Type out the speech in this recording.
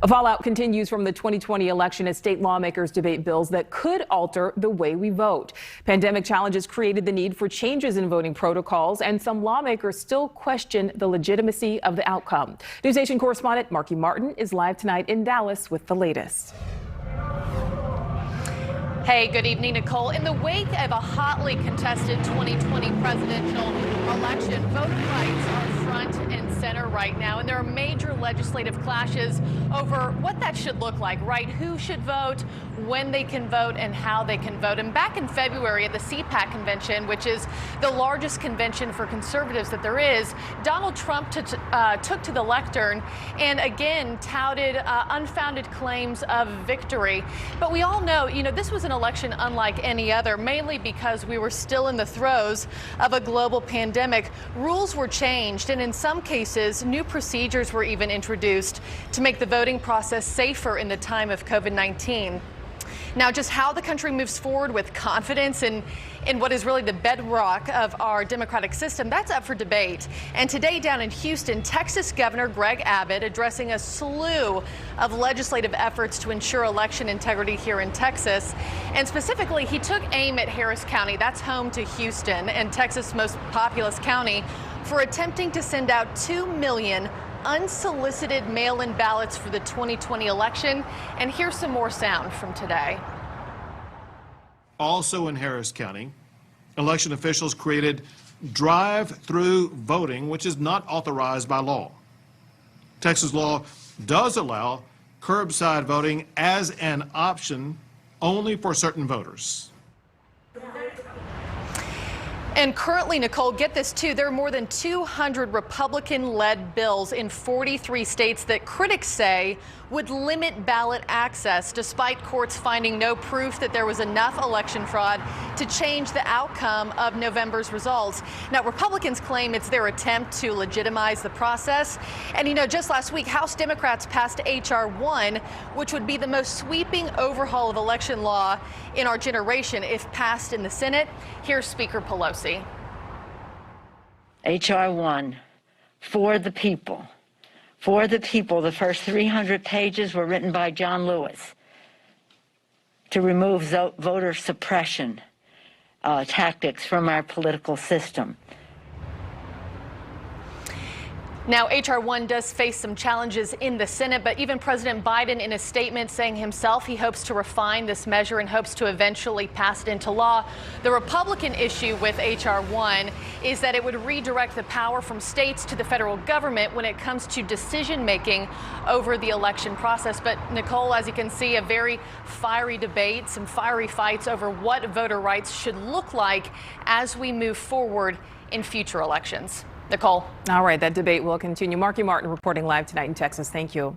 A fallout continues from the 2020 election as state lawmakers debate bills that could alter the way we vote. Pandemic challenges created the need for changes in voting protocols, and some lawmakers still question the legitimacy of the outcome. NewsNation correspondent Marky Martin is live tonight in Dallas with the latest. Hey, good evening, Nicole. In the wake of a hotly contested 2020 presidential election, voting rights are front and center right now, and there are major legislative clashes over what that should look like, right? Who should vote, when they can vote, and how they can vote. And back in February at the CPAC convention, which is the largest convention for conservatives that there is, Donald Trump took to the lectern and again touted unfounded claims of victory. But we all know, this was an election unlike any other, mainly because we were still in the throes of a global pandemic. Rules were changed, and in some cases, new procedures were even introduced to make the voting process safer in the time of COVID-19. Now, just how the country moves forward with confidence in what is really the bedrock of our democratic system, that's up for debate. And today down in Houston, Texas Governor Greg Abbott addressing a slew of legislative efforts to ensure election integrity here in Texas. And specifically, he took aim at Harris County, that's home to Houston and Texas' most populous county, for attempting to send out 2 million unsolicited mail-in ballots for the 2020 election. And here's some more sound from today. Also in Harris County, election officials created drive-through voting, which is not authorized by law. Texas law does allow curbside voting as an option only for certain voters. And currently, Nicole, get this too, there are more than 200 Republican-led bills in 43 states that critics say would limit ballot access, despite courts finding no proof that there was enough election fraud to change the outcome of November's results. Now, Republicans claim it's their attempt to legitimize the process. And, just last week, House Democrats passed H.R. 1, which would be the most sweeping overhaul of election law in our generation if passed in the Senate. Here's Speaker Pelosi. H.R. 1, for the people. For the people. The first 300 pages were written by John Lewis to remove voter suppression tactics from our political system. Now, H.R. 1 does face some challenges in the Senate, but even President Biden in a statement saying himself he hopes to refine this measure and hopes to eventually pass it into law. The Republican issue with H.R. 1 is that it would redirect the power from states to the federal government when it comes to decision making over the election process. But Nicole, as you can see, a very fiery debate, some fiery fights over what voter rights should look like as we move forward in future elections. Nicole. All right, that debate will continue. Marky Martin reporting live tonight in Texas. Thank you.